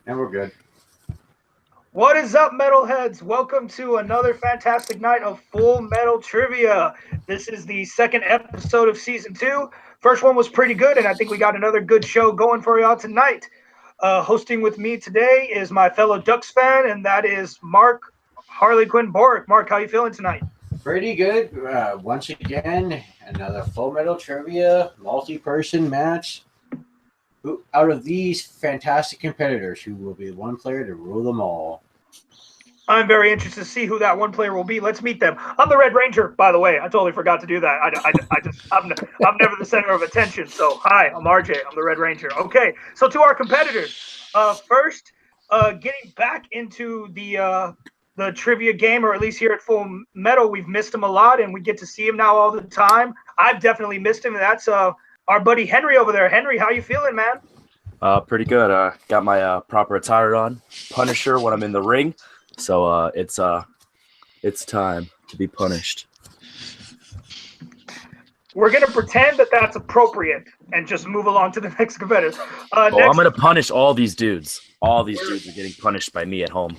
And we're good. What is up, metalheads? Welcome to another fantastic night of Full Metal Trivia. This is the second episode of season two. First one was pretty good, and I think we got another good show going for y'all tonight. Hosting with me today is my fellow Ducks fan, and that is Mark Harley Quinn Bork. Mark, how you feeling tonight? Pretty good. Once again, another Full Metal Trivia multi-person match. Out of these fantastic competitors, who will be the one player to rule them all? I'm very interested to see who that one player will be. Let's meet them. I'm the Red Ranger, by the way. I totally forgot to do that. I'm never the center of attention. So, hi, I'm RJ. I'm the Red Ranger. Okay, so to our competitors. First, getting back into the trivia game, or at least here at Full Metal, we've missed him a lot, and we get to see him now all the time. I've definitely missed him, and that's our buddy Henry over there. Henry, how you feeling, man? Pretty good. Got my proper attire on. Punisher when I'm in the ring. So it's time to be punished. We're gonna pretend that that's appropriate and just move along to the next competitor. I'm gonna punish all these dudes. All these dudes are getting punished by me at home.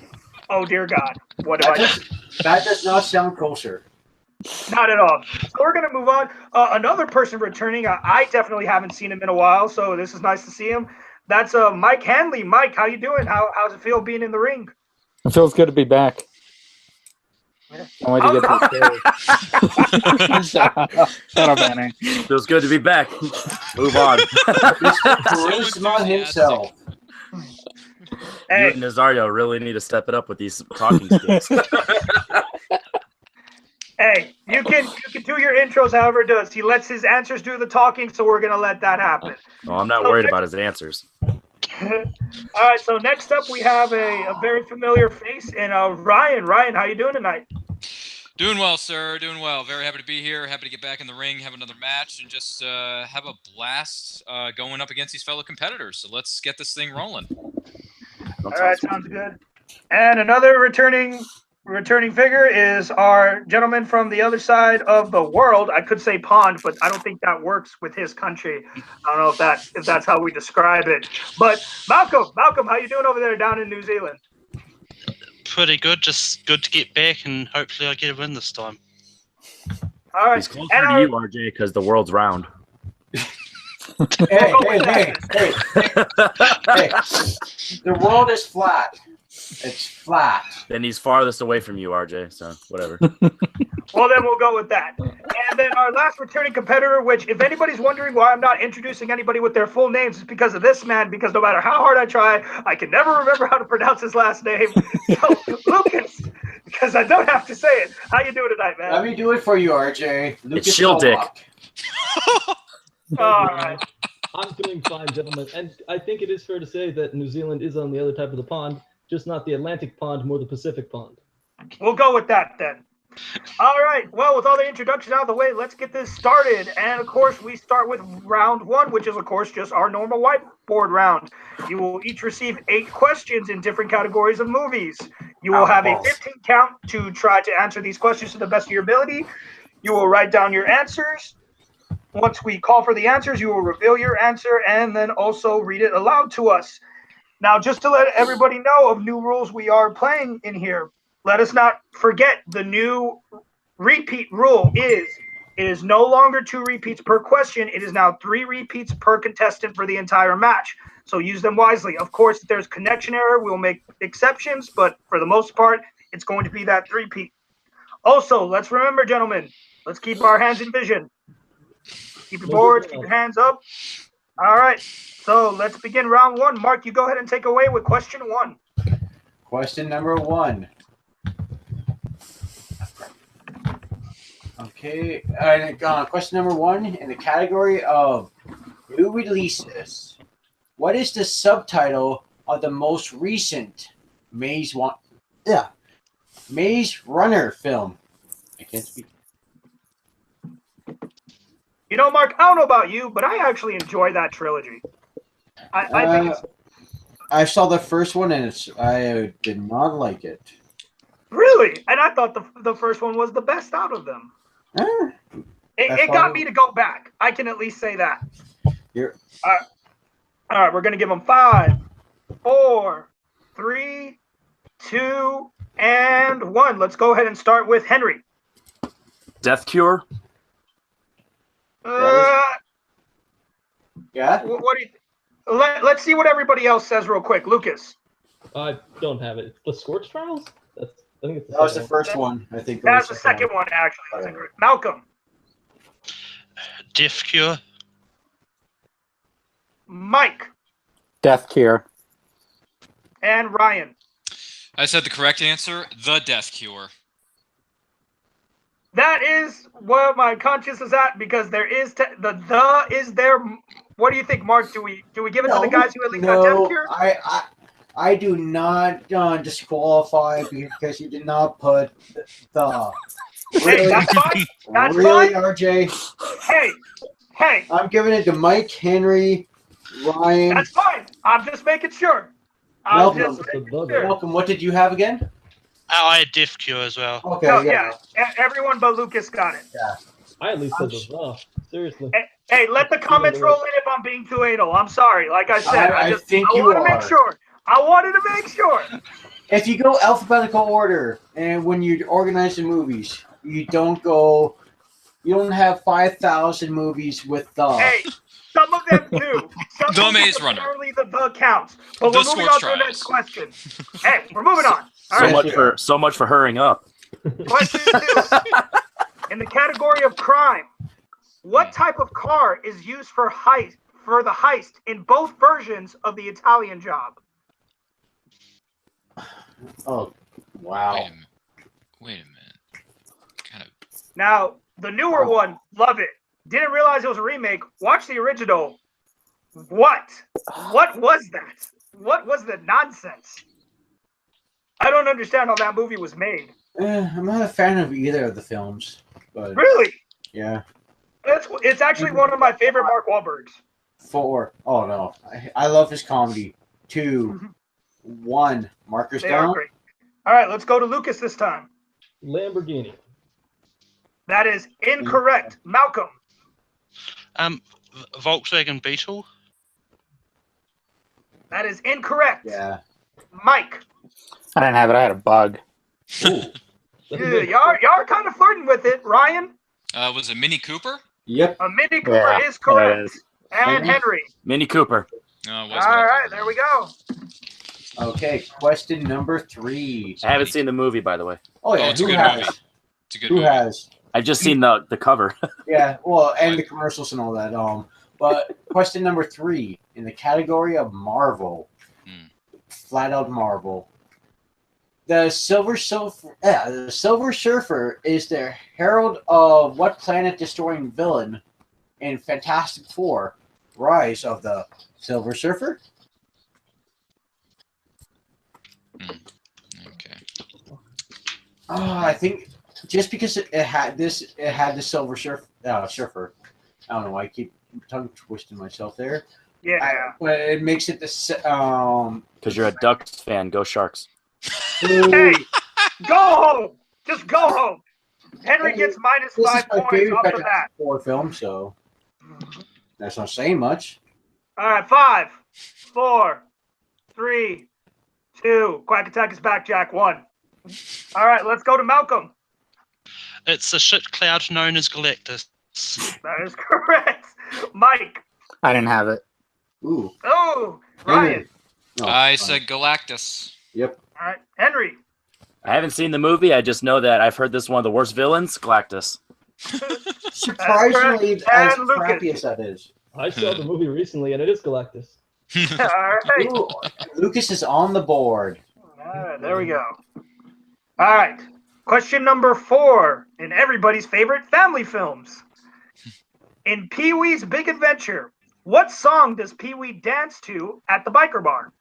Oh dear God! What have I done? That does not sound kosher. Not at all. So we're gonna move on. Another person returning. I definitely haven't seen him in a while, so this is nice to see him. That's Mike Hanley. Mike, how you doing? How's it feel being in the ring? It feels good to be back. Can't wait to get this Shut up, Manny. Feels good to be back. Move on. Charisma himself. Hey. You and Nazario really need to step it up with these talking skills. Hey, you can do your intros however it does. He lets his answers do the talking, so we're gonna let that happen. No, I'm not worried about his answers. All right, so next up we have a very familiar face in Ryan. Ryan, how you doing tonight? Doing well, sir. Doing well. Very happy to be here. Happy to get back in the ring, have another match, and just have a blast going up against these fellow competitors. So let's get this thing rolling. All right, sounds good. And another returning figure is our gentleman from the other side of the world. I could say pond, but I don't think that works with his country. I don't know if that's how we describe it. But Malcolm, how you doing over there down in New Zealand? Pretty good. Just good to get back, and hopefully I get a win this time. All right. He's closer to you, RJ, because the world's round. Hey. The world is flat. It's flat. Then he's farthest away from you, RJ, so whatever. Well, then we'll go with that. And then our last returning competitor, which if anybody's wondering why I'm not introducing anybody with their full names, it's because of this man, because no matter how hard I try, I can never remember how to pronounce his last name. So, Lucas, because I don't have to say it. How you doing tonight, man? Let me do it for you, RJ. Lucas It's Schilbach. All right. I'm doing fine, gentlemen. And I think it is fair to say that New Zealand is on the other type of the pond, just not the Atlantic pond, more the Pacific pond. We'll go with that then. All right. Well, with all the introductions out of the way, let's get this started. And of course, we start with round one, which is, of course, just our normal whiteboard round. You will each receive 8 questions in different categories of movies. You will have a 15 count to try to answer these questions to the best of your ability. You will write down your answers. Once we call for the answers, you will reveal your answer and then also read it aloud to us. Now, just to let everybody know of new rules we are playing in here, let us not forget the new repeat rule is it is no longer 2 repeats per question. It is now 3 repeats per contestant for the entire match. So use them wisely. Of course, if there's connection error, we'll make exceptions, but for the most part, it's going to be that 3-peat. Also, let's remember, gentlemen, let's keep our hands in vision. Keep your boards, keep your hands up. All right, so let's begin round one. Mark, you go ahead and take away with question 1. Question number 1. Okay, question number 1 in the category of new releases. What is the subtitle of the most recent Maze Runner film? I can't speak. You know, Mark, I don't know about you, but I actually enjoy that trilogy. I think it's... I saw the first one and I did not like it. Really? And I thought the first one was the best out of them. It got me to go back. I can at least say that. Here. All right, we're going to give them 5, 4, 3, 2, and 1. Let's go ahead and start with Henry. Death Cure. Yeah. What do you? Let's see what everybody else says real quick. Lucas. I don't have it. It's the Scorch Trials? I think it's the That was the second first one. I think. That's the second one, actually. That's incorrect. Malcolm. Death Cure. Mike. Death Cure. And Ryan. I said the correct answer, the Death Cure. That is where my conscience is at, because there is the is there. What do you think, Mark? Do we give it to the guys who at least got Death Cure? I do not disqualify because you did not put the. Hey, that's fine. That's really, fine. RJ? Hey. I'm giving it to Mike, Henry, Ryan. That's fine. I'm just making sure. Malcolm, what did you have again? I had Death Cure as well. Okay, No, yeah. Everyone but Lucas got it. Yeah. I at least said the. Seriously. Hey, let the comments roll in if I'm being too anal. I'm sorry. Like I said, I wanted to make sure. I wanted to make sure. If you go alphabetical order, and when you organize the movies, you don't have 5,000 movies with the. Hey, some of them do. The Maze Runner. Apparently the counts. But we're moving on to the next question. Hey, we're moving on. All right. So much for hurrying up. Question 2. In the category of crime, what type of car is used for the heist in both versions of the Italian Job? Oh, wow. Wait a minute. Kind of. Now, the newer one, love it. Didn't realize it was a remake. Watch the original. What was that? What was the nonsense? I don't understand how that movie was made. I'm not a fan of either of the films. But Really? Yeah. It's actually one of my favorite Mark Wahlbergs. 4. Oh, no. I love his comedy. 2. 1. Markers They are down. great. All right, let's go to Lucas this time. Lamborghini. That is incorrect. Malcolm. Volkswagen Beetle. That is incorrect. Yeah. Mike. I didn't have it. I had a bug. Ooh. Y'all are kind of flirting with it. Ryan. Was it Mini Cooper? Yep. A Mini Cooper is correct. And Henry. Mini Cooper. No, it All wasn't. right, there we go. Okay, question number 3. I haven't seen the movie, by the way. Oh, yeah. it's a Who good has? movie. It's a good Who movie. has? I've just seen the cover. Yeah, well, and the commercials and all that. But question number 3 in the category of Marvel, flat out Marvel. The Silver Surfer is the herald of what planet-destroying villain in Fantastic Four: Rise of the Silver Surfer? Okay. I think just because it had the Silver Surfer. I don't know why I keep tongue twisting myself there. Yeah. But it makes it the Because you're a Ducks fan. Go Sharks. Hey, go home. Just go home. Henry gets minus this 5 is my points favorite off the Fantastic bat. Four film, so that's not saying much. All right, 5, 4, 3, 2. Quack Attack is back, Jack. 1. All right, let's go to Malcolm. It's a shit cloud known as Galactus. That is correct. Mike. I didn't have it. Ooh. Oh, Ryan. No, I fine. said Galactus. Yep. All right, Henry. I haven't seen the movie. I just know that I've heard this is one of the worst villains, Galactus. Surprisingly, And as Lucas. crappy as that is. I saw the movie recently, and it is Galactus. All right. Ooh, Lucas is on the board. All right, there we go. All right. Question number 4 in everybody's favorite family films. In Pee-wee's Big Adventure, what song does Pee-wee dance to at the biker bar?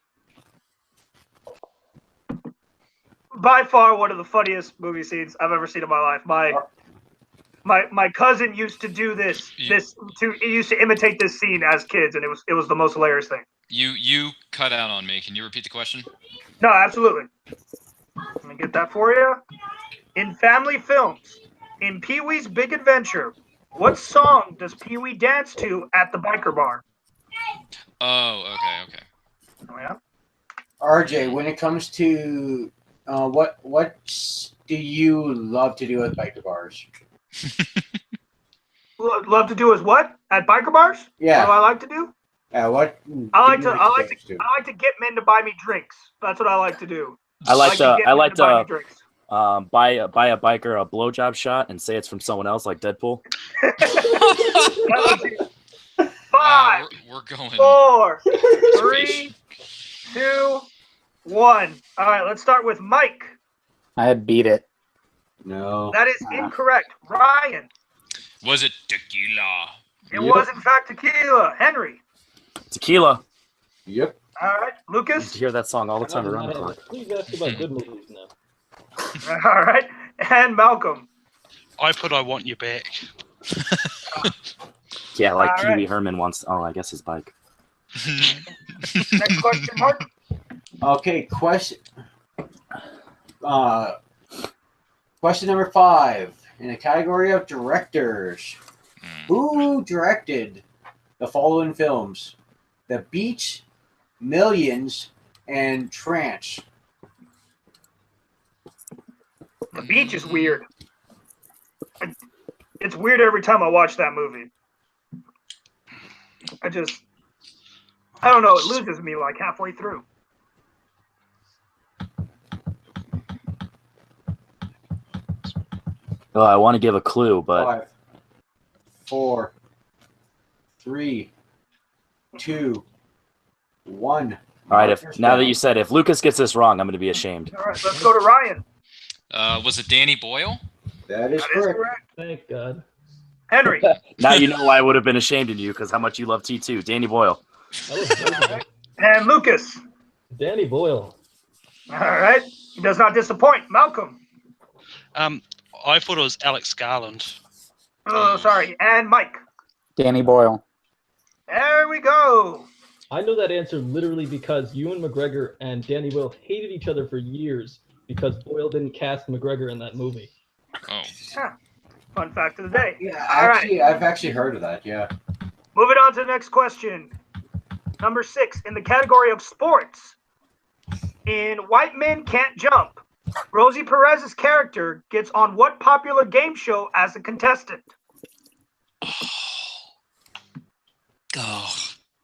By far one of the funniest movie scenes I've ever seen in my life. My cousin used to do this. He used to imitate this scene as kids, and it was the most hilarious thing. You cut out on me. Can you repeat the question? No, absolutely. Let me get that for you. In family films, in Pee-wee's Big Adventure, what song does Pee-wee dance to at the biker bar? Oh, okay. Oh, yeah. RJ, when it comes to what do you love to do with biker bars? Love to do is what at biker bars? Yeah. What do I like to do? What I like do you to get men to buy me drinks. That's what I like to do. I like to buy me drinks. buy a biker a blowjob shot and say it's from someone else, like Deadpool. Five, we're going. 4, 3, 2, 1. All right, let's start with Mike. I had beat it. No. That is incorrect. Ryan. Was it tequila? It was in fact tequila. Henry. Tequila. Yep. All right, I Lucas. hear that song all the time around the clock. Please ask about good movies now. All right, and Malcolm. I put I Want You Back. Yeah, like All Pee right. Wee Herman wants. Oh, I guess his bike. Next question, Mark. Okay, question number 5 in the category of directors. Who directed the following films: The Beach, Millions, and Tranche? The Beach is weird. It's weird every time I watch that movie. I don't know. It loses me like halfway through. Oh, I want to give a clue, but 5, 4, 3, 2, 1. all right. Now that you said, if Lucas gets this wrong, I'm going to be ashamed. All right, let's go to Ryan. Was it Danny Boyle? That is That is correct. correct. Thank God. Henry. Now you know why I would have been ashamed of you, because how much you love T2. Danny Boyle. I was joking. And Lucas. Danny Boyle. All right. He does not disappoint. Malcolm. I thought it was Alex Garland. Oh, sorry. And Mike. Danny Boyle. There we go. I know that answer literally because Ewan McGregor and Danny Boyle hated each other for years because Boyle didn't cast McGregor in that movie. Oh. Huh. Fun fact of the day. Yeah, All right. actually, I've actually heard of that. Yeah. Moving on to the next question. Number 6, in the category of sports. In White Men Can't Jump, Rosie Perez's character gets on what popular game show as a contestant? Oh.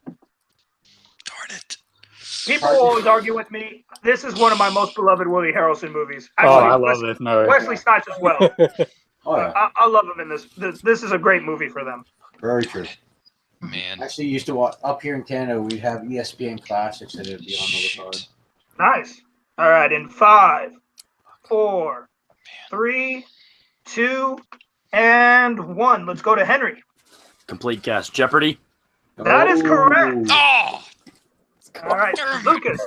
Darn it. People always argue with me. This is one of my most beloved Woody Harrelson movies. Oh, I love it. No. Wesley Snipes as well. Oh yeah. I love him in this. This is a great movie for them. Very true. Man. Actually, used to watch up here in Canada. We'd have ESPN classics that would be on the card. Nice. All right, in 5, 4, 3, 2, and 1. Let's go to Henry. Complete guess. Jeopardy. That is correct. Oh! All right, Lucas.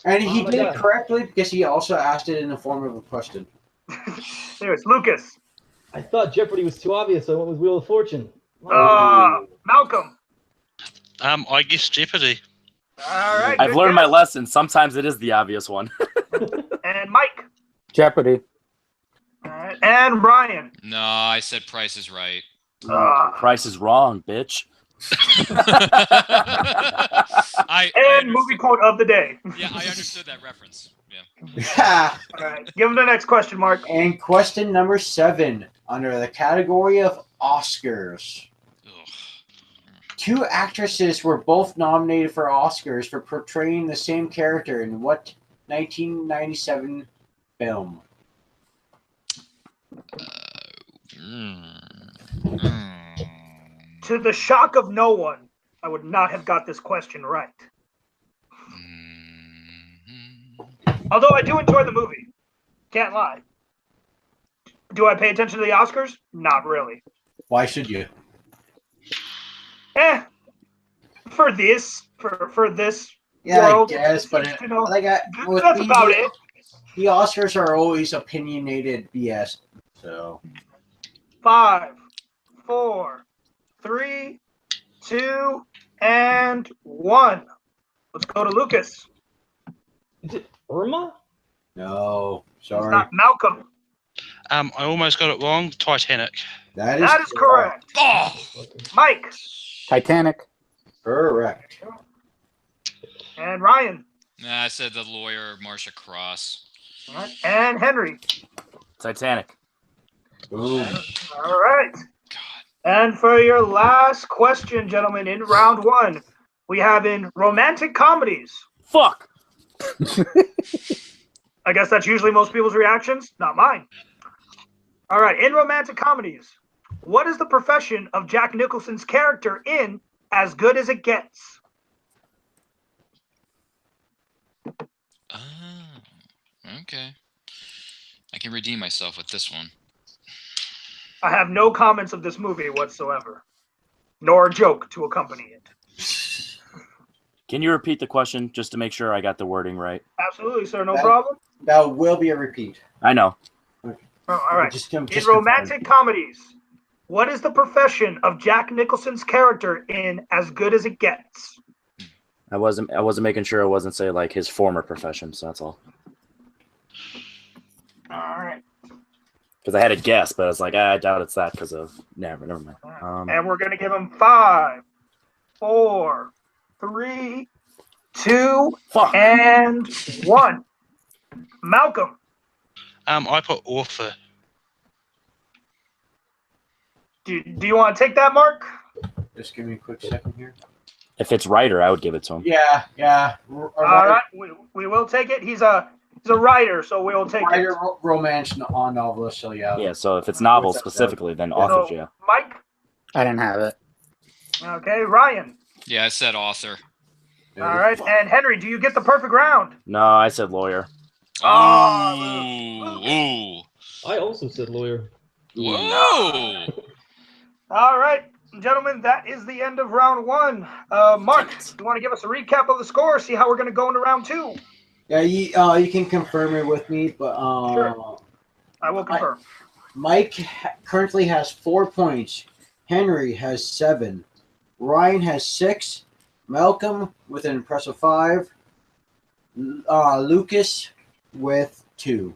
And he Oh my did it God. correctly because he also asked it in the form of a question. There's Lucas. I thought Jeopardy was too obvious, so I went with Wheel of Fortune. Malcolm. I guess Jeopardy. All right. I've good learned my guess. lesson. Sometimes it is the obvious one. And Mike. Jeopardy. All right, and Ryan. No, I said Price is Right. Price is wrong, bitch. I And understood- movie quote of the day. Yeah, I understood that reference. Yeah. All right, give him the next question, Mark. And question number 7 under the category of Oscars. Ugh. 2 actresses were both nominated for Oscars for portraying the same character in what 1997 film? To the shock of no one, I would not have got this question right. Although I do enjoy the movie. Can't lie. Do I pay attention to the Oscars? Not really. Why should you? For this Yeah, world, I guess, but you know, with that's the- about it. The Oscars are always opinionated BS. So 5, 4, 3, 2, and 1. Let's go to Lucas. Is it Irma? no, It's sorry. not Malcolm. I almost got it wrong. Titanic. That That is correct. Oh! Mike Titanic. Correct. and Ryan. Nah, I said the lawyer, Marcia Cross. All right. And Henry. Titanic. Boom. All right. God. And for your last question, gentlemen, in round one, we have in romantic comedies. Fuck. I guess that's usually most people's reactions, not mine. All right. In romantic comedies, what is the profession of Jack Nicholson's character in As Good as It Gets? Oh, okay. I can redeem myself with this one. I have no comments of this movie whatsoever, nor a joke to accompany it. Can you repeat the question just to make sure I got the wording right? Absolutely, sir. No problem. That will be a repeat. I know. Oh, all right. Just In romantic comedies, what is the profession of Jack Nicholson's character in As Good as It Gets? I wasn't making sure I wasn't say like his former profession, so that's all. All right. Because I had a guess, but I was like, I doubt it's that because of never mind. And we're gonna give him 5, 4, 3, 2, Fuck. and 1. Malcolm. I put author. Do you want to take that, Mark? Just give me a quick second here. If it's writer, I would give it to him. Yeah. All right, we will take it. He's a writer, so we will take Writer, it. romance novelist. So yeah. Yeah, so if it's novels specifically, then authors, yeah. Mike. I didn't have it. Okay, Ryan. Yeah, I said author. All right, and Henry, do you get the perfect round? No, I said lawyer. Ooh. I also said lawyer. Whoa. All right, gentlemen, that is the end of round one. Mark, you want to give us a recap of the score? See how we're going to go into round two? Yeah, you can confirm it with me, but Sure. I will confirm. Mike currently has 4 points. Henry has 7. Ryan has 6. Malcolm with an impressive 5. Lucas with 2.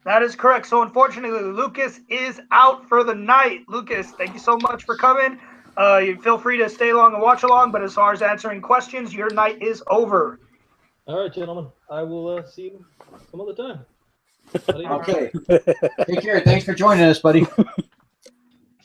That is correct. So unfortunately, Lucas is out for the night. Lucas, thank you so much for coming. You feel free to stay along and watch along, but as far as answering questions, your night is over. All right, gentlemen. I will see you some other time. Okay. Take care. Thanks for joining us, buddy.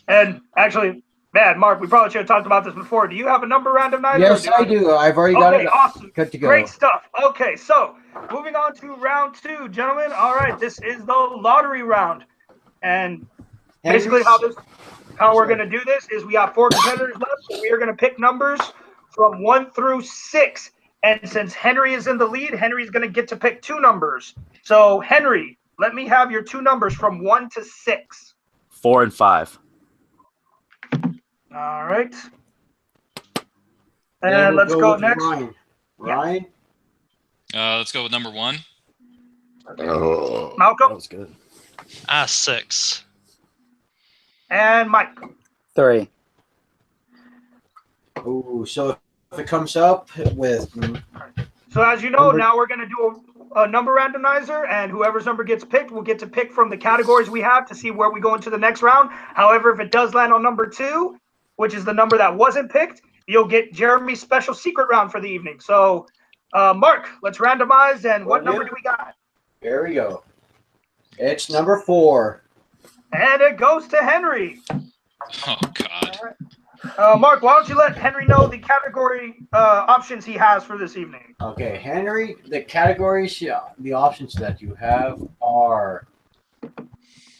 And actually, man, Mark, we probably should have talked about this before. Do you have a number randomizer? Yes, I do. I've already got it. Awesome. Good to go. Great stuff. Okay, so moving on to round 2, gentlemen. All right, this is the lottery round. And basically how we're going to do this is we have 4 competitors left. So we are going to pick numbers from 1 through 6. And since Henry is in the lead, Henry's going to get to pick 2 numbers. So, Henry, let me have your 2 numbers from 1 to 6. 4 and 5. All right. And let's go next. Ryan? Let's go with number 1. Oh, Malcolm? that was good. 6. And Mike. 3. Oh, so if it comes up with... So as you know, now we're going to do a number randomizer, and whoever's number gets picked will get to pick from the categories we have to see where we go into the next round. However, if it does land on number 2, which is the number that wasn't picked, you'll get Jeremy's special secret round for the evening. So, Mark, let's randomize, and what number do we got? There we go. It's number 4. And it goes to Henry. Oh, God. All right. Mark, why don't you let Henry know the category options he has for this evening? Okay, Henry, the categories, the options that you have are,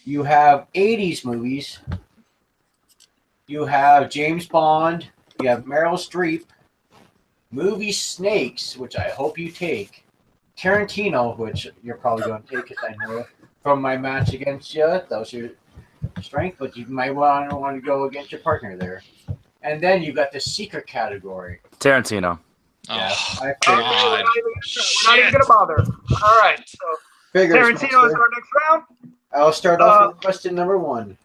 you have 80s movies, you have James Bond, you have Meryl Streep, movie snakes, which I hope you take, Tarantino, which you're probably going to take because I know from my match against you, that was your strength, but you might want to go against your partner there. And then you got the secret category. Tarantino. Yeah, Oh, We're not even going to bother. All right. So Tarantino is our next round. I'll start off with question number 1.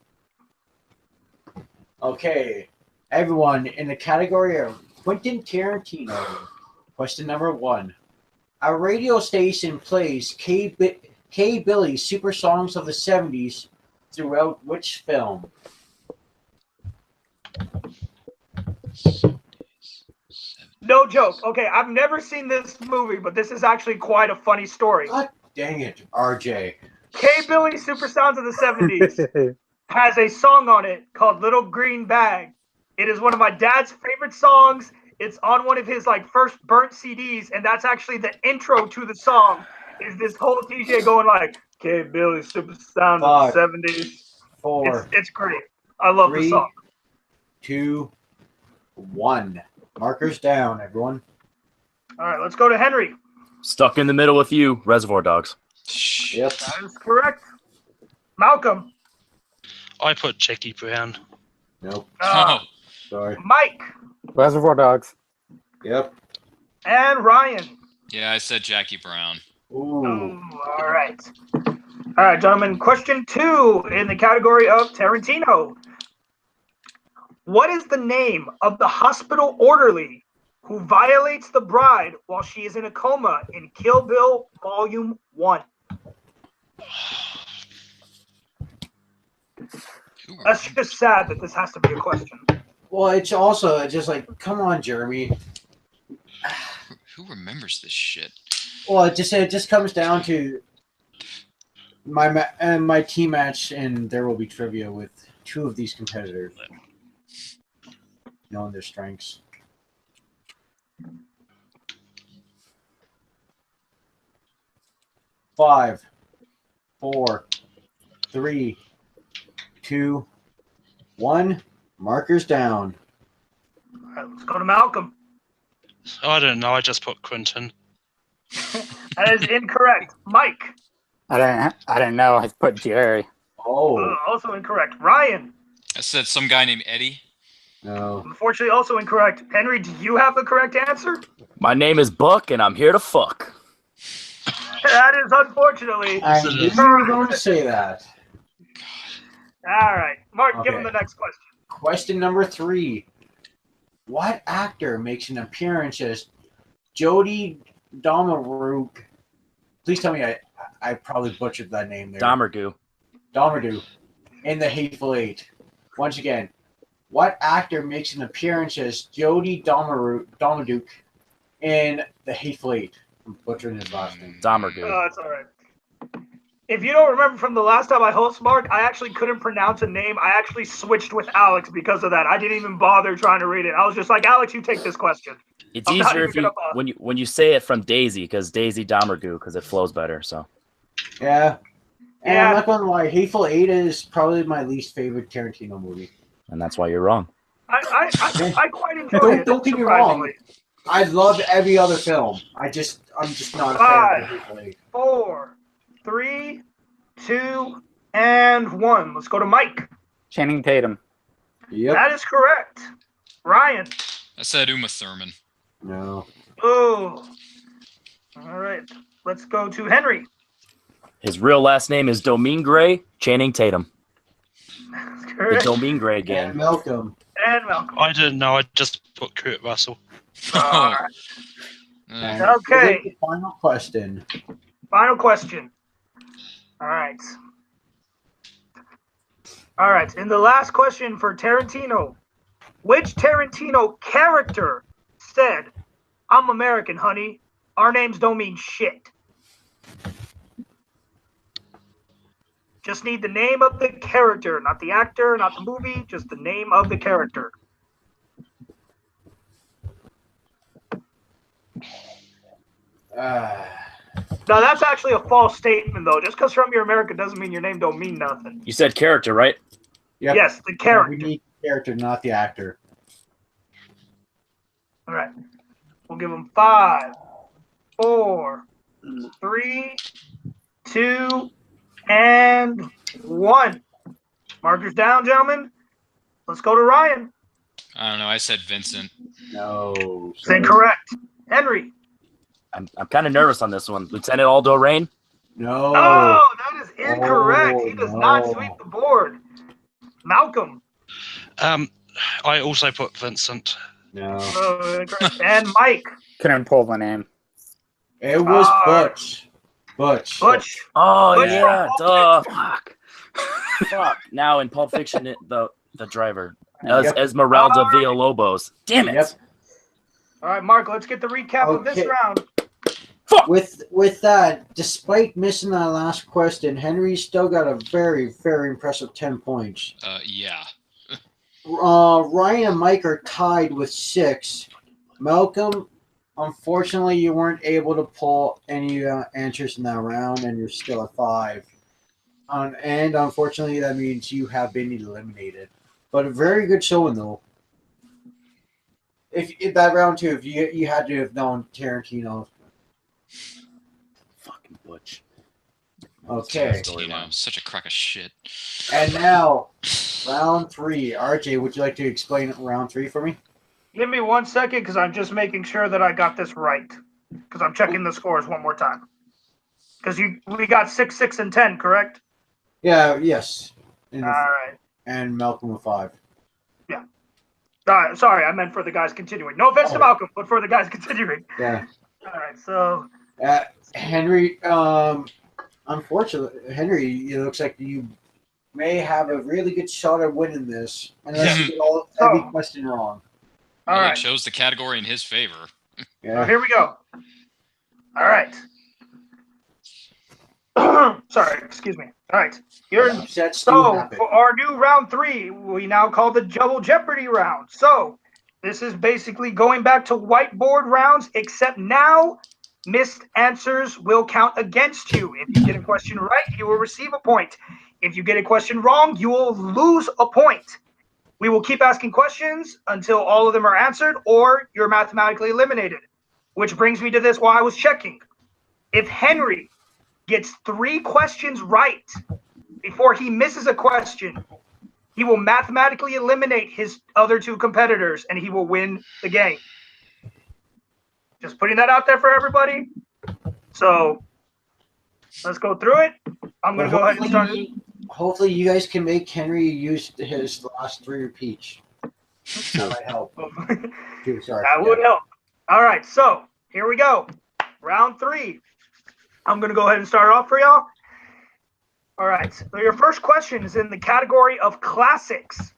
Okay, everyone, in the category of Quentin Tarantino, question number 1. A radio station plays K. Billy's super songs of the 70s throughout which film? No joke. Okay, I've never seen this movie, but this is actually quite a funny story. God dang it, RJ. K-Billy Super Sounds of the 70s has a song on it called Little Green Bag. It is one of my dad's favorite songs. It's on one of his first burnt CDs, and that's actually the intro to the song. Is this whole DJ going like K-Billy Super Sounds of the 70s? 4, It's great. I love the 3, song. 2, 1. Markers down, everyone. All right, let's go to Henry. Stuck in the middle with you, Reservoir Dogs. Yep. That is correct. Malcolm. I put Jackie Brown. Nope. Oh, Sorry. Mike. Reservoir Dogs. Yep. And Ryan. yeah, I said Jackie Brown. Ooh. Oh, all right. All right, gentlemen. Question 2 in the category of Tarantino. What is the name of the hospital orderly who violates the bride while she is in a coma in Kill Bill Volume 1? That's just sad that this has to be a question. Well, it's also just like, come on, Jeremy. Who remembers this shit? Well, it just comes down to my team match, and there will be trivia with 2 of these competitors, knowing their strengths. Five, 4, 3, 2, 1. Markers down. All right, let's go to Malcolm. Oh, I don't know. I just put Quentin. That is incorrect. Mike. I didn't know. I put Jerry. Oh, Also incorrect. Ryan. I said some guy named Eddie. no. Unfortunately, also incorrect. Henry, do you have the correct answer? My name is Buck, and I'm here to fuck. That is unfortunately. I knew you were going to say that. All right. Mark, give him Okay. the next question. Question number 3. What actor makes an appearance as Jodie Domergue? Please tell me I probably butchered that name there. Domergue. Domergue in The Hateful Eight. Once again, what actor makes an appearance as Jodie Domergue in The Hateful Eight? I'm butchering his last name. Domergue. Oh, it's all right. If you don't remember from the last time I host, Mark, I actually couldn't pronounce a name. I actually switched with Alex because of that. I didn't even bother trying to read it. I was just like, Alex, you take this question. It's I'm not easier even if you gonna bother. when you say it from Daisy, because Daisy Domergue, because it flows better. So Yeah. And Yeah. I'm not going to lie, Hateful Eight is probably my least favorite Tarantino movie. and that's why you're wrong. I quite enjoy it. Don't get me wrong. surprisingly. I love every other film. I'm just not a fan of The Hateful Eight. 4, 3, 2, and 1. Let's go to Mike. Channing Tatum. Yep. That is correct. Ryan. I said Uma Thurman. No. Oh. All right. Let's go to Henry. His real last name is Domingre Channing Tatum. That's The correct. Domingre And gang. Malcolm. And Malcolm. I didn't know. I just put Kurt Russell. All right. And Okay. the final question. Final question. All right. All right. And the last question for Tarantino. Which Tarantino character said, "I'm American, honey. Our names don't mean shit"? Just need the name of the character, not the actor, not the movie, just the name of the character. Now, that's actually a false statement, though. Just because from your America doesn't mean your name don't mean nothing. You said character, right? Yep. Yes, the We character. need the character, not the actor. All right. We'll give them 5, 4, 3, 2, and 1. Markers down, gentlemen. Let's go to Ryan. I don't know. I said Vincent. No. It's incorrect. Henry. I'm kind of nervous on this one. Lieutenant Aldo Rain. No. Oh, that is incorrect. He does not no. sweep the board. Malcolm. I also put Vincent. No. Oh, incorrect. And Mike. Couldn't pull the name. It was Butch. Butch. Butch. Oh Butch yeah, from duh. Fuck. Fuck. Now in Pulp Fiction, the driver Yep. Esmeralda Villalobos. Damn it. Yep. All right, Mark, let's get the recap of this Okay. round. With that, despite missing that last question, Henry still got a very, very impressive 10 points. Yeah. Ryan and Mike are tied with 6. Malcolm, unfortunately, you weren't able to pull any answers in that round, and you're still at 5. And unfortunately, that means you have been eliminated. But a very good showing, though. If that round 2, if you had to have known Tarantino. Fucking Butch. Okay. Such a crock of shit. And now, round 3. RJ, would you like to explain round 3 for me? Give me 1 second because I'm just making sure that I got this right. Because I'm checking the scores one more time. Because we got 6, 6, and 10, correct? Yeah, yes. All right. And Malcolm with 5. Yeah. Sorry, I meant for the guys continuing. No offense to Malcolm, but for the guys continuing. Yeah. All right, so. Henry, unfortunately, Henry, it looks like you may have a really good shot at winning this, unless you get every question wrong. All right. It shows the category in his favor. Yeah. Here we go. All right. Sorry, excuse me. All right. So, for our new round 3, we now call the Double Jeopardy round. So, this is basically going back to whiteboard rounds, except now missed answers will count against you. If you get a question right, you will receive a point. If you get a question wrong, you will lose a point. We will keep asking questions until all of them are answered or you're mathematically eliminated. Which brings me to this while I was checking. If Henry gets 3 questions right before he misses a question, he will mathematically eliminate his other 2 competitors and he will win the game. Just putting that out there for everybody. So let's go through it. I'm going to go ahead and start. Hopefully you guys can make Henry use his last 3 repeats. That might help. Sorry. That would help. All right, so here we go. Round 3. I'm going to go ahead and start off for y'all. All right, so your first question is in the category of classics.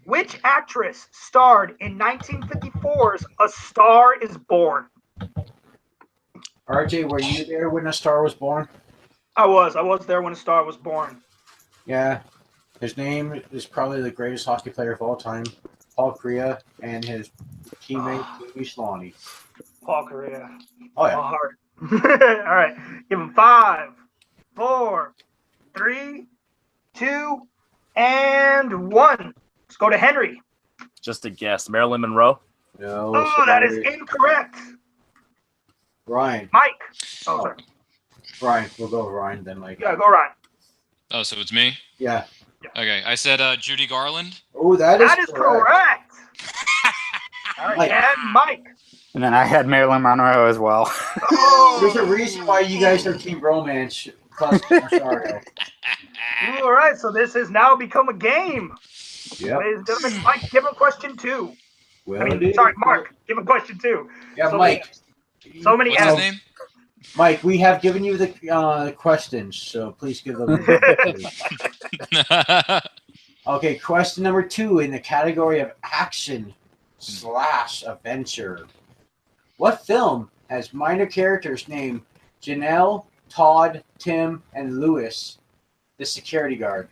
Which actress starred in 1954's A Star is Born? RJ, were you there when A Star was born? I was there when A Star was born. Yeah. His name is probably the greatest hockey player of all time, Paul Kariya, and his teammate, Amy Sloney. Paul Kariya. Oh, yeah. All hard. All right, give him 5, 4, 3, 2, and 1. Let's go to Henry. Just a guess. Marilyn Monroe? No. Oh, that is incorrect. Ryan. Mike. Oh, sorry. Ryan. We'll go with Ryan then, Mike. Yeah, go Ryan. Oh, so it's me? Yeah. Okay, I said Judy Garland. Oh, that is correct. All right, and Mike. And then I had Marilyn Monroe as well. Oh. There's a reason why you guys are Team Romance. Plus, Rosario. All right, so this has now become a game. Yep. Ladies and gentlemen, Mike, give him question 2. Well, Sorry, Mark, give him question 2. Yeah, so Mike. So many What's his name? Mike, we have given you the questions, so please give them. Okay, question number 2 in the category of action/adventure. What film has minor characters named Janelle, Todd, Tim, and Lewis, the security guard?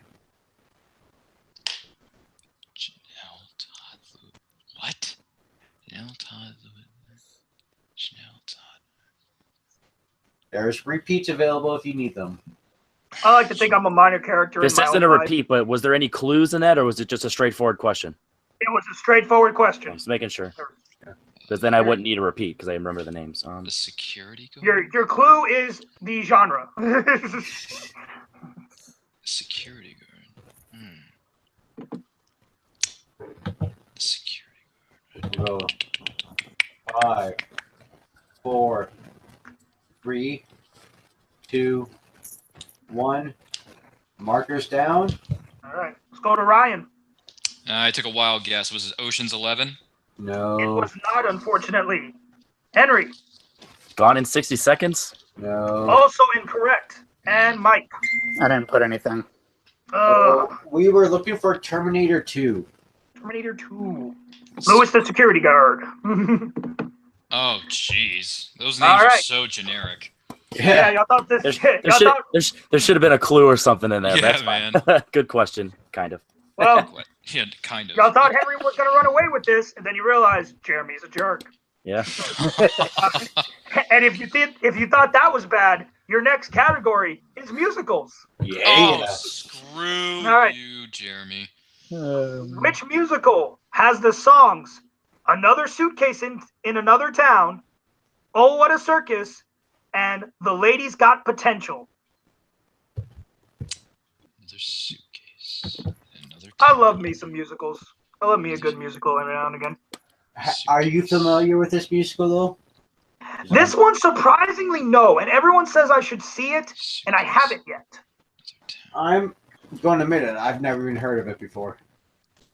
Janelle, Todd, Lewis. What? Janelle, Todd, Lewis. Janelle, Todd. There's repeats available if you need them. I like to think I'm a minor character. This in my isn't own a life. repeat, but was there any clues in that, or was it just a straightforward question? It was a straightforward question. Just making sure. Because then I wouldn't need a repeat because I remember the names. The security guard? Your clue is the genre. Security guard. Security Go. 5, 4, 3, 2, 1. Markers down. All right, let's go to Ryan. I took a wild guess. Was it Ocean's 11? No. It was not, unfortunately. Henry. Gone in 60 seconds? No. Also incorrect. And Mike. I didn't put anything. We were looking for Terminator 2. Terminator 2. Louis the security guard. Oh, jeez. Those All names are right. so generic. Yeah, y'all thought this. There should have been a clue or something in there. Yeah, That's man. fine. Good question, kind of. Well, What? Yeah, kind of. y'all thought Henry was gonna run away with this, and then you realized Jeremy's a jerk. Yeah. And if you thought that was bad, your next category is musicals. Oh, screw All right. you, Jeremy. Which musical has the songs "Another Suitcase in Another Town," "Oh What a Circus," and "The Lady's Got Potential"? Another suitcase. Another. I love me some musicals. I love me a good musical every now and again. Are you familiar with this musical though? This one, surprisingly, no. And everyone says I should see it, and I haven't yet. I'm going to admit it. I've never even heard of it before.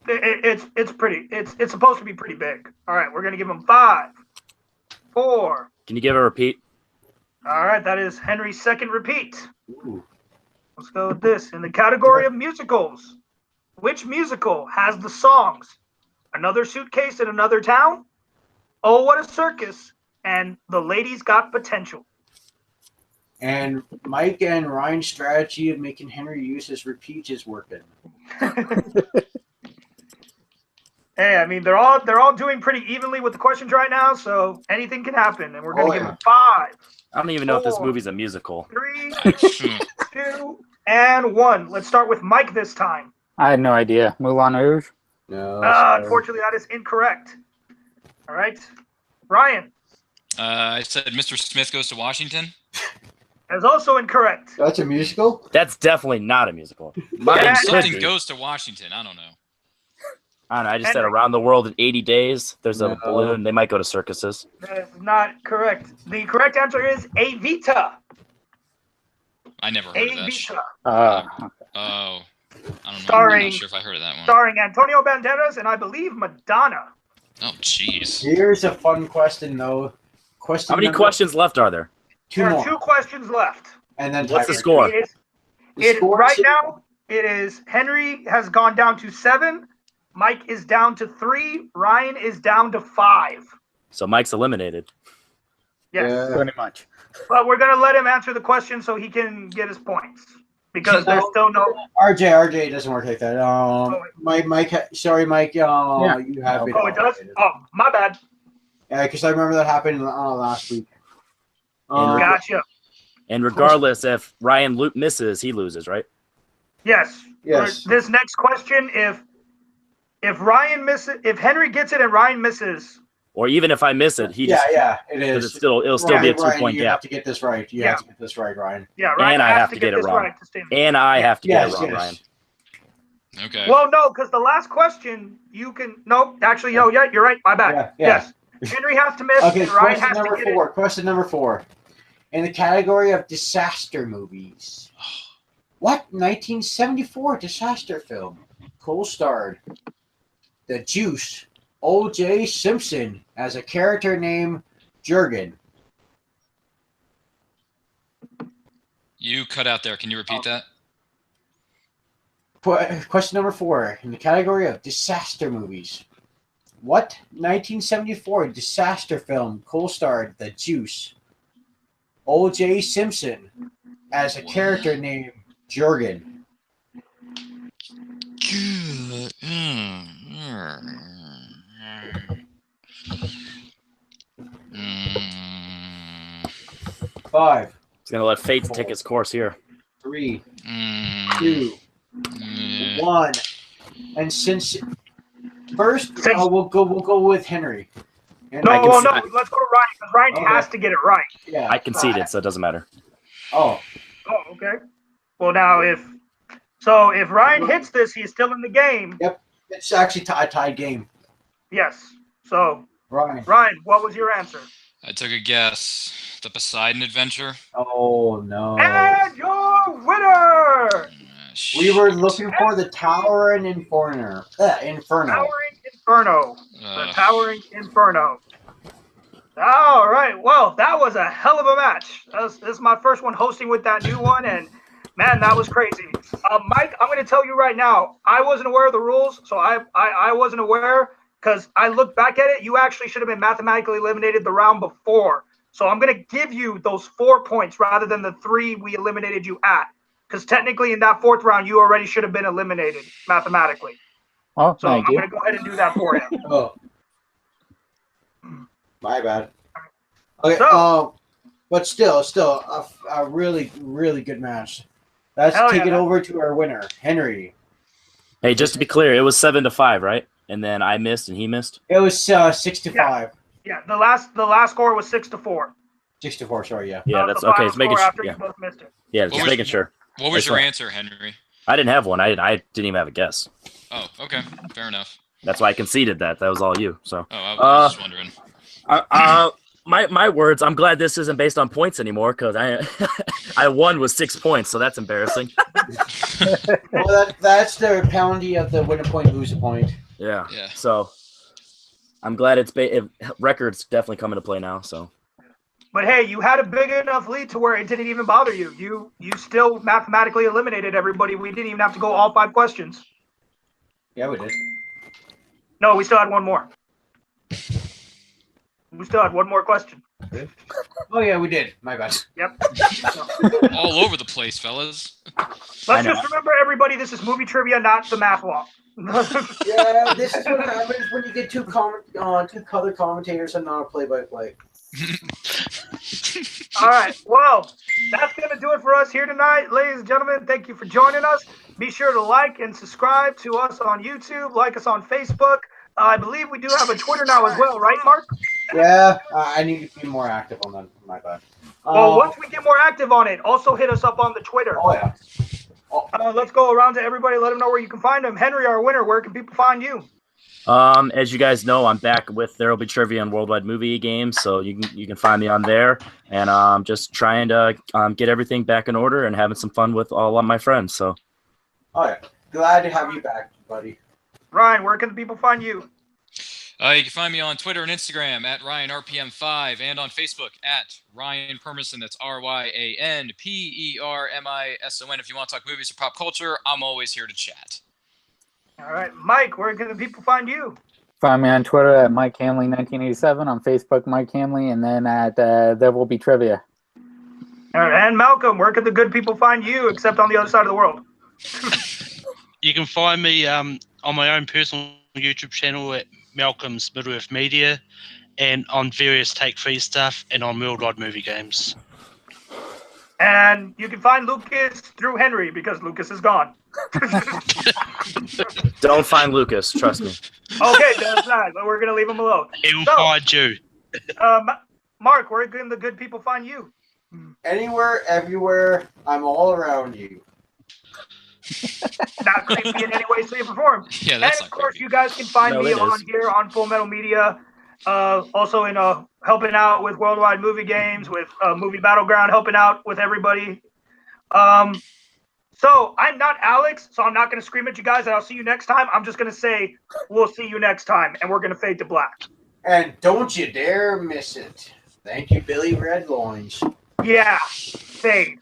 It's supposed to be pretty big. All right, we're gonna give them 5, 4. Can you give a repeat? All right, that is Henry's second repeat. Ooh. Let's go with this. In the category of musicals, which musical has the songs "Another Suitcase in Another Town," "Oh What a Circus," and "The Lady's Got Potential"? And Mike and Ryan's strategy of making Henry use his repeats is working. Hey, I mean they're all doing pretty evenly with the questions right now, so anything can happen. And we're gonna give them 5, I don't even know if this 4, movie's a musical. 3, 2, and 1. Let's start with Mike this time. I had no idea. Moulin Rouge? No. Unfortunately, that is incorrect. All right, Ryan. I said Mr. Smith Goes to Washington. That is also incorrect. That's a musical? That's definitely not a musical. Mine Yeah, could Something be. goes to Washington. I don't know. I don't know. I just said Henry. Around the World in 80 Days. There's a No. balloon. They might go to circuses. That is not correct. The correct answer is Evita. I never heard of that. shit. Evita, Oh, I don't know. I'm Starring- not sure if I heard of that one. starring Antonio Banderas and I believe Madonna. Oh, jeez. Here's a fun question, though. Question How many number- questions left are there? 2 There more. are 2 questions left. And then What's the tiebreaker. score? Right now, it is Henry has gone down to 7. Mike is down to 3. Ryan is down to 5. So Mike's eliminated. Yes. Yeah. Pretty much. But we're going to let him answer the question so he can get his points. Because there's still no... RJ, it doesn't work like that. Mike, sorry, Mike. You have been. Oh, it does? eliminated. Oh, my bad. Yeah, because I remember that happened last week. Gotcha. And regardless, if Ryan misses, he loses, right? Yes. Yes. For this next question, if Ryan misses, if Henry gets it and Ryan misses, Or even if I miss it, he Yeah, just yeah, it because is. it'll still be a Ryan, 2-point you have gap. to get this right. You have to get this right, Ryan. yeah, Ryan And I has have to to get get it this wrong. right to stay in. And I have to get Yes, it wrong, yes. Ryan. Okay. Well, no, because the last question you can. Nope, actually, no, yeah, you're right. My bad. Yeah, yeah. Yes, Henry has to miss, Okay, and Ryan question has to number get 4. Question number 4. In the category of disaster movies, what 1974 disaster film co-starred The Juice, O.J. Simpson as a character named Jurgen? You cut out there. Can you repeat that? Question number 4. In the category of disaster movies, what 1974 disaster film co-starred The Juice, O.J. Simpson as a character named Jurgen? Five, He's gonna let fate take its course here. 3, 2, 1. And since first, we'll go with Henry. And No, I can well, see- no, let's go to Ryan because Ryan Okay. has to get it right. Yeah, I conceded, so it doesn't matter. Oh, Oh, okay. Well, now if Ryan hits this, he's still in the game. it's actually a tied game. Yes. So Ryan. Ryan, what was your answer? I took a guess. The Poseidon Adventure. Oh no. And your winner, We were looking for the Towering Inferno. Inferno. Towering Inferno. The Ugh. Towering Inferno. All right. Well, that was a hell of a match. This is my first one hosting with that new one, and man, that was crazy. Mike, I'm going to tell you right now, I wasn't aware of the rules, so I wasn't aware because I looked back at it. You actually should have been mathematically eliminated the round before. So I'm going to give you those 4 points rather than the 3 we eliminated you at. Because technically in that 4th round, you already should have been eliminated mathematically. Oh, So I'm thank you. going to go ahead and do that for you. Oh, my bad. Okay, So- but still a really, really good match. Let's Hell take yeah, it man. over to our winner, Henry. Hey, just to be clear, it was 7-5, right? And then I missed and he missed. It was 6-5. Yeah, the last score was 6-4. 6-4, sorry, yeah. Yeah, That was that's the okay. final Just making score sure. after Yeah, you both missed it. yeah, What just was- making sure. What was That's your right. answer, Henry? I didn't have one. I didn't even have a guess. Oh, okay, fair enough. That's why I conceded that. That was all you. So. Oh, I was just wondering. My words. I'm glad this isn't based on points anymore because I won with 6 points, so that's embarrassing. Well, that's the penalty of the win a point, lose a point. Yeah. Yeah. So I'm glad records definitely come into play now. So But hey, you had a big enough lead to where it didn't even bother you. You still mathematically eliminated everybody. We didn't even have to go all 5 questions. Yeah, we did. No, we still had one more. We still had one more question. Oh yeah, we did. My bad. Yep. All over the place, fellas. Let's just remember, everybody, this is movie trivia, not the math law. Yeah, this is what happens when you get two color commentators and not a play-by-play. All right. Well, that's going to do it for us here tonight. Ladies and gentlemen, thank you for joining us. Be sure to like and subscribe to us on YouTube. Like us on Facebook. I believe we do have a Twitter now as well, right, Mark? Yeah, I need to be more active on that. My bad. Well, once we get more active on it, also hit us up on the Twitter. Oh yeah. Let's go around to everybody. Let them know where you can find them. Henry, our winner, where can people find you? as you guys know, I'm back with There Will Be Trivia and Worldwide Movie Games, so you can find me on there, and just trying to get everything back in order and having some fun with all of my friends. So, Oh yeah. Glad to have you back, buddy. Ryan, where can the people find you? You can find me on Twitter and Instagram at RyanRPM5 and on Facebook at Ryan Permison. That's RyanPermison. If you want to talk movies or pop culture, I'm always here to chat. All right. Mike, where can the people find you? Find me on Twitter at Mike Hanley 1987, on Facebook Mike Hanley, and then at There Will Be Trivia. All right. And Malcolm, where can the good people find you except on the other side of the world? You can find me on my own personal YouTube channel at Malcolm's Middle Earth Media, and on various take-free stuff, and on Worldwide Movie Games. And you can find Lucas through Henry because Lucas is gone. don't find Lucas, trust me. Okay, that's not. But we're gonna leave him alone. He will So- find you. Mark, where can the good people find you? Anywhere, everywhere, I'm all around you. Not creepy in any way, shape, or form. Yeah, And that's of not course, creepy. you guys can find No, me it on is. here on Full Metal Media. Also in helping out with Worldwide Movie Games, with Movie Battleground, helping out with everybody. So I'm not Alex, so I'm not going to scream at you guys and I'll see you next time. I'm just going to say, we'll see you next time, and we're going to fade to black. And don't you dare miss it. Thank you, Billy Redloins. Yeah, fade.